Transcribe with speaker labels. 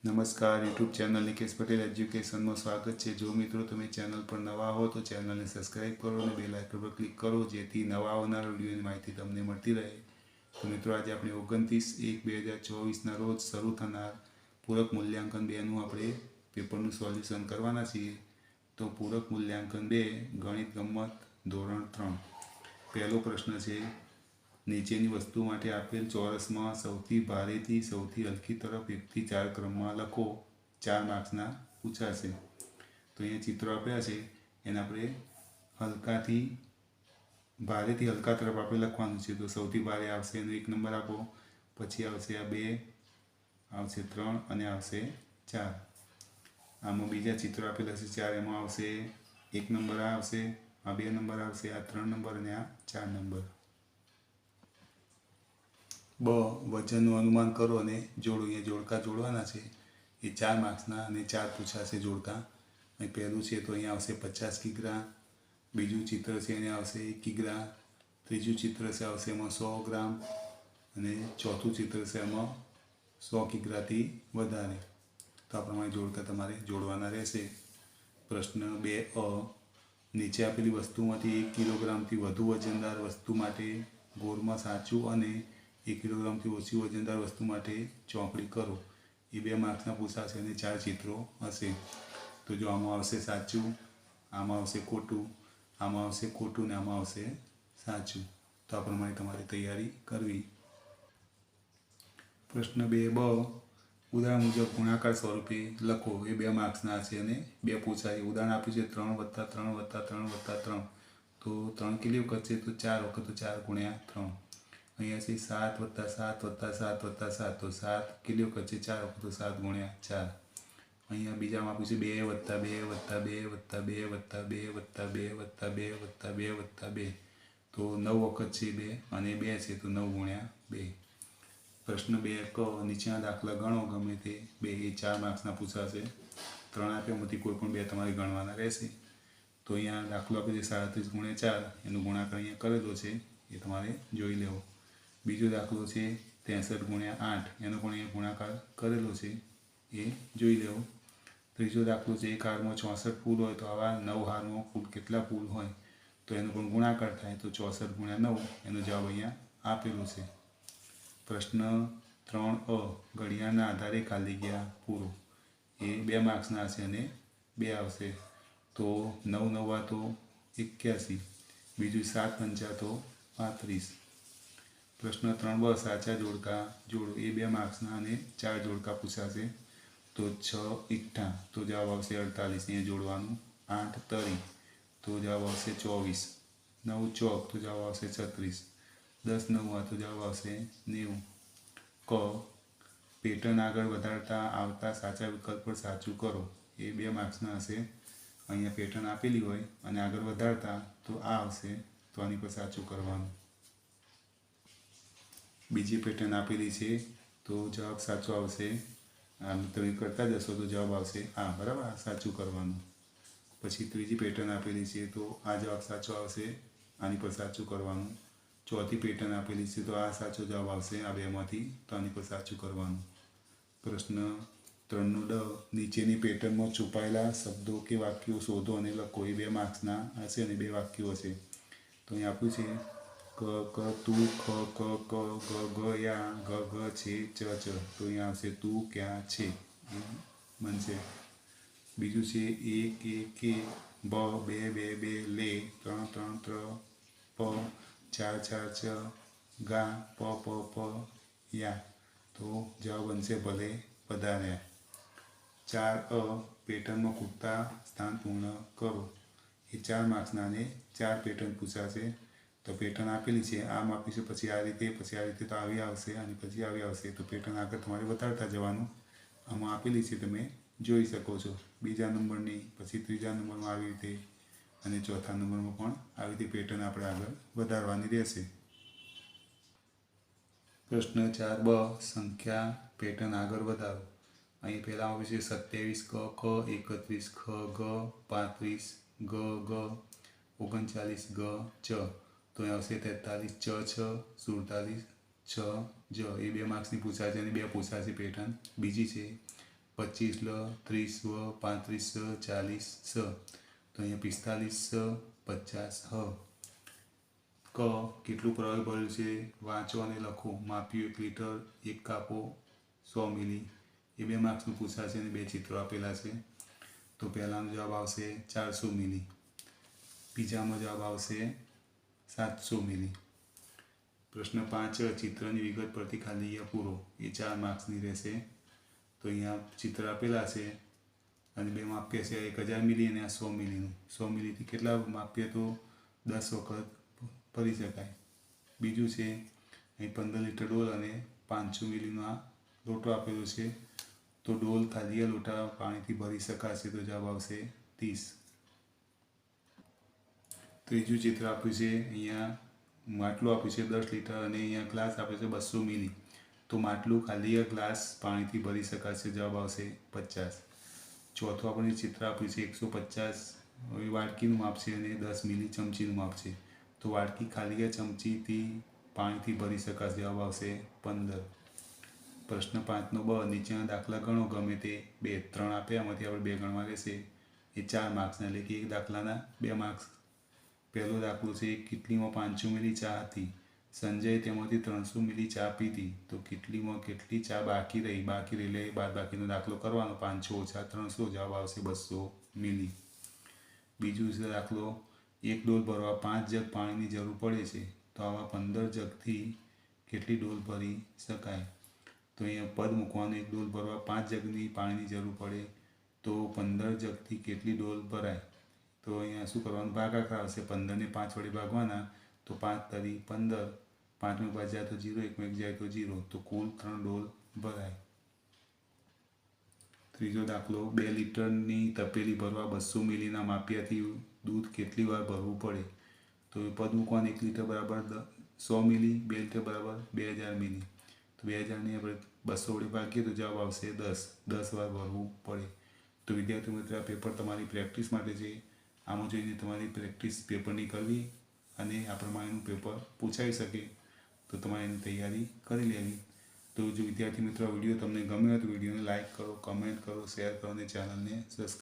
Speaker 1: નમસ્કાર, YouTube channel Nikesh Patel એજ્યુકેશનમાં સ્વાગત છે। જો મિત્રો તમે ચેનલ પર નવા હો તો ચેનલને સબસ્ક્રાઈબ કરો અને બેલ આઇકન પર ક્લિક કરો જેથી નવા આવનાર વિડીયોની માહિતી તમને મળતી રહે। તો મિત્રો આજે આપણે 29/1/2024ના રોજ શરૂ થનાર પૂરક મૂલ્યાંકન 2નું આપણે પેપરનું સોલ્યુશન કરવાના છીએ। તો પૂરક મૂલ્યાંકન 2 ગણિત ગમ્મત ધોરણ 3 પહેલો પ્રશ્ન છે, નીચેની વસ્તુ માટે આપેલ ચોરસમાં સૌથી ભારેથી સૌથી હલકી તરફ 1 થી 4 ક્રમમાં લખો। 4 માર્ક્સના પૂછાશે। તો અહીંયા ચિત્રો આપ્યા છે, એને આપણે ભારેથી હલકા તરફ આપણે લખવાનું છે। તો સૌથી ભારે આવશે એનો 1 નંબર આપો, પછી આવશે આ 2, આવશે 3 અને આવશે 4। આમાં બીજા ચિત્રો આપેલા છે 4, એમાં આવશે 1 નંબર આ આવશે, આ 2 નંબર આવશે, આ 3 નંબર અને આ 4 નંબર। વજનનું અનુમાન કરો અને જોડો। અહીંયા જોડકા જોડવાના છે, એ 4 માર્ક્સના અને 4 પૂછાશે જોડકા। અહીં પહેલું છે તો અહીંયા આવશે 50 કિગ્રા, બીજું ચિત્ર છે એને આવશે 1 કિગ્રા, ત્રીજું ચિત્ર છે આવશે એમાં 100 ગ્રામ અને ચોથું ચિત્ર છે એમાં 100 કિગ્રાથી વધારે। તો આ પ્રમાણે જોડકા તમારે જોડવાના રહેશે। પ્રશ્ન 2 નીચે આપેલી વસ્તુમાંથી 1 કિલોગ્રામથી વધુ વજનદાર વસ્તુ માટે ગોળમાં સાચું અને 1 કિલોગ્રામથી ઓછી વજનદાર વસ્તુ માટે ચોકડી કરો। એ 2 માર્ક્સના પૂછાશે અને 4 ચિત્રો હશે। તો જો આમાં આવશે સાચું, આમાં આવશે ખોટું, આમાં આવશે ખોટું ને આમાં આવશે સાચું। તો આ પ્રમાણે તમારે તૈયારી કરવી। પ્રશ્ન 2 ઉદાહરણ મુજબ ગુણાકાર સ્વરૂપે લખો। એ 2 માર્ક્સના છે અને 2 પૂછાય। ઉદાહરણ આપ્યું છે 3 + 3 + 3 + 3। તો 3 કેટલી વખત છે? તો 4 વખત, તો 4 × 3। અહીંયા છે 7 + 7 + 7 + 7, તો 7 કેટલી વખત છે? 4 વખત, તો 7 × 4। અહીંયા બીજામાં આપ્યું છે 2 + 2 + 2 + 2 + 2 + 2 + 2 + 2 + 2, તો 9 વખત છે 2 અને 2 છે, તો 9 × 2। પ્રશ્ન 2 નીચેના દાખલા ગણો ગમે તે 2, એ 4 માર્ક્સના પૂછાશે। 3 આપ્યામાંથી કોઈ પણ 2 તમારે ગણવાના રહેશે। તો અહીંયા દાખલો આપ્યો છે 37 × 4, એનો ગુણાકાર અહીંયા કરેલો છે, એ તમારે જોઈ લેવો। બીજો દાખલો છે 63 × 8, એનો પણ અહીંયા ગુણાકાર કરેલો છે, એ જોઈ લેવો। ત્રીજો દાખલો છે એક હારમાં 64 ફૂલ હોય તો આવા 9 હારમાં કુલ કેટલા ફૂલ હોય? તો એનો પણ ગુણાકાર થાય, તો 64 × 9, એનો જવાબ અહીંયા આપેલો છે। પ્રશ્ન 3 ઘડિયાળના આધારે ખાલી જગ્યા પૂરો। એ 2 માર્ક્સના છે અને 2 આવશે। તો 9 × 9 તો 81, બીજું 7 × 5 તો 35। પ્રશ્ન 3 સાચા જોડકા જોડો। એ 2 માર્ક્સના અને 4 જોડકા પૂછાશે। તો 6 ઈઠ્ઠા, તો જવાબ આવશે 48, અહીંયા જોડવાનું। 8 તરી, તો જવાબ આવશે 24। 9 ચોક, તો જવાબ આવશે 36। 10 નવા, તો જવાબ આવશે 90। પેટર્ન આગળ વધારતા આવતા સાચા વિકલ્પ પર સાચું કરો। એ 2 માર્ક્સના હશે। અહીંયા પેટર્ન આપેલી હોય અને આગળ વધારતા તો આ આવશે, તો આની પર સાચું કરવાનું। બીજી પેટર્ન આપેલી છે તો જવાબ સાચો આવશે। આમ તમે કરતા જશો તો જવાબ આવશે આ, બરાબર, આ સાચું કરવાનું। પછી ત્રીજી પેટર્ન આપેલી છે તો આ જવાબ સાચો આવશે, આની પર સાચું કરવાનું। ચોથી પેટર્ન આપેલી છે તો આ સાચો જવાબ આવશે આ 2માંથી, તો આની પર સાચું કરવાનું। પ્રશ્ન 3 નીચેની પેટર્નમાં છુપાયેલા શબ્દો કે વાક્યો શોધો અને લખો। એ 2 માર્ક્સના હશે અને 2 વાક્યો હશે। તો અહીં આપ્યું છે ક ક તું, ખ ખ ક ગ ગ યા, ઘ ઘ છે ચ ચ, તો અહીંયા આવશે તું ક્યાં છે, એ બનશે। બીજું છે એ કે બ, બે બે બે લે, 3 3 3 પ, 4 4 ચ, ગા, પ પ પ યા, તો જવાબ બનશે ભલે પધાર્યા। 4 પેટર્નમાં ખૂટતા સ્થાન પૂર્ણ કરો। એ 4 માર્ક્સના અને 4 પેટર્ન પૂછાશે। તો પેટર્ન આપેલી છે, આમ આપી છે, પછી આ રીતે, પછી આ રીતે, તો આવી આવશે અને પછી આવી આવશે। તો પેટર્ન આગળ તમારે વધારતા જવાનું। આમાં આપેલી છે, તમે જોઈ શકો છો। બીજા નંબરની, પછી ત્રીજા નંબરમાં આવી રીતે અને ચોથા નંબરમાં પણ આવી રીતે પેટર્ન આપણે આગળ વધારવાની રહેશે। પ્રશ્ન 4 સંખ્યા પેટર્ન આગળ વધારો। અહીં પહેલાં આવે છે 27 ક ખ, 31 ખ ગ, 35 ગ ગ, 39 ગ ચ, તો અહીં આવશે 43 ચ છ, 47 છ જ। એ 2 માર્ક્સની પૂછાશે અને 2 પૂછાશે પેટર્ન। બીજી છે 25 લ, 30 વ, 35 સ, 40 સ, તો અહીંયા 45 સ, 50 હ. ક કેટલું પ્રવાહી ભર્યું છે વાંચો અને લખો. માપ્યું 1 લીટર, 1 કાપો 100 મિલી. એ 2 માર્ક્સનું પૂછાશે અને 2 ચિત્રો આપેલા છે. તો પહેલાનો જવાબ આવશે 400 મિલી, બીજામાં જવાબ આવશે 700 મિલી. પ્રશ્ન 5 ચિત્રની વિગત પરથી ખાલી જગ્યા પૂરો. એ 4 માર્ક્સની રહેશે. તો અહીંયા ચિત્ર આપેલા છે અને 2 માપ્ય છે 1000 મિલી અને આ 100 મિલીનું. 100 મિલીથી કેટલા માપ્ય તો 10 વખત ભરી શકાય. બીજું છે અહીં 15 લીટર ડોલ અને 500 મિલીનો આ લોટો આપેલો છે. તો ડોલ ખાલી લોટા પાણીથી ભરી શકાશે. તો જવાબ આવશે 30. ત્રીજું ચિત્ર આપ્યું છે અહીંયા માટલું આપ્યું છે 10 લીટર અને અહીંયા ગ્લાસ આપ્યો છે 200 મિલી. તો માટલું ખાલી ગ્લાસ પાણીથી ભરી શકાશે. જવાબ આવશે 50. ચોથું આપણને ચિત્ર આપ્યું છે 150 વાટકીનું માપ છે અને 10 મિલી ચમચીનું માપ છે. તો વાટકી ખાલી ચમચીથી પાણીથી ભરી શકાશે. જવાબ આવશે 15. પ્રશ્ન 5નો બ નીચેના દાખલા ગણો. ગમે તે 2 3 આપ્યા એમાંથી આપણે 2 ગણવા રહેશે. એ 4 માર્ક્સના એટલે કે એક દાખલાના 2 માર્ક્સ. પહેલો દાખલો છે એક કિટલીમાં 500 મિલી ચા હતી. સંજયે તેમાંથી 300 મિલી ચા પીધી. તો કિટલીમાં કેટલી ચા બાકી રહી? બાકી રહી એટલે બાદબાકીનો દાખલો કરવાનો. 500 ઓછા 300 જવાબ આવશે 200 મિલી. બીજું છે દાખલો એક ડોલ ભરવા 5 જગ પાણીની જરૂર પડે છે. તો આવા 15 જગથી કેટલી ડોલ ભરી શકાય? તો અહીંયા પદ મૂકવાનું. એક ડોલ ભરવા 5 જગની પાણીની જરૂર પડે તો 15 જગથી કેટલી ડોલ ભરાય? તો અહીંયા શું કરવાનું? ભાગાકાર આવશે. 15ને 5 વડે ભાગવાના. તો 5 તરી 15, 5 બાદ જાય તો 0, 1 જાય તો 0. તો કુલ 3 ડોલ ભરાય. ત્રીજો દાખલો 2 લીટરની તપેલી ભરવા 200 મિલીના માપિયાથી દૂધ કેટલી વાર ભરવું પડે? તો પદ મૂકવાનું. 1 લીટર બરાબર 100 મિલી, 2 લીટર બરાબર 2000 મિલી. તો 2000ની આપણે 200 વડે ભાગીએ તો જવાબ આવશે 10 વાર ભરવું પડે. તો વિદ્યાર્થી મિત્રો, આ પેપર તમારી પ્રેક્ટિસ માટે છે. આમાં જોઈને તમારી પ્રેક્ટિસ પેપરની કરવી અને આ પ્રમાણેનું પેપર પૂછાઈ શકે તો તમારે એની તૈયારી કરી લેવી. તો જો વિદ્યાર્થી મિત્રો વિડીયો તમને ગમ્યો હોય તો વિડીયોને લાઇક કરો, કમેન્ટ કરો, શેર કરો અને ચેનલને સબસ્ક્રાઈબ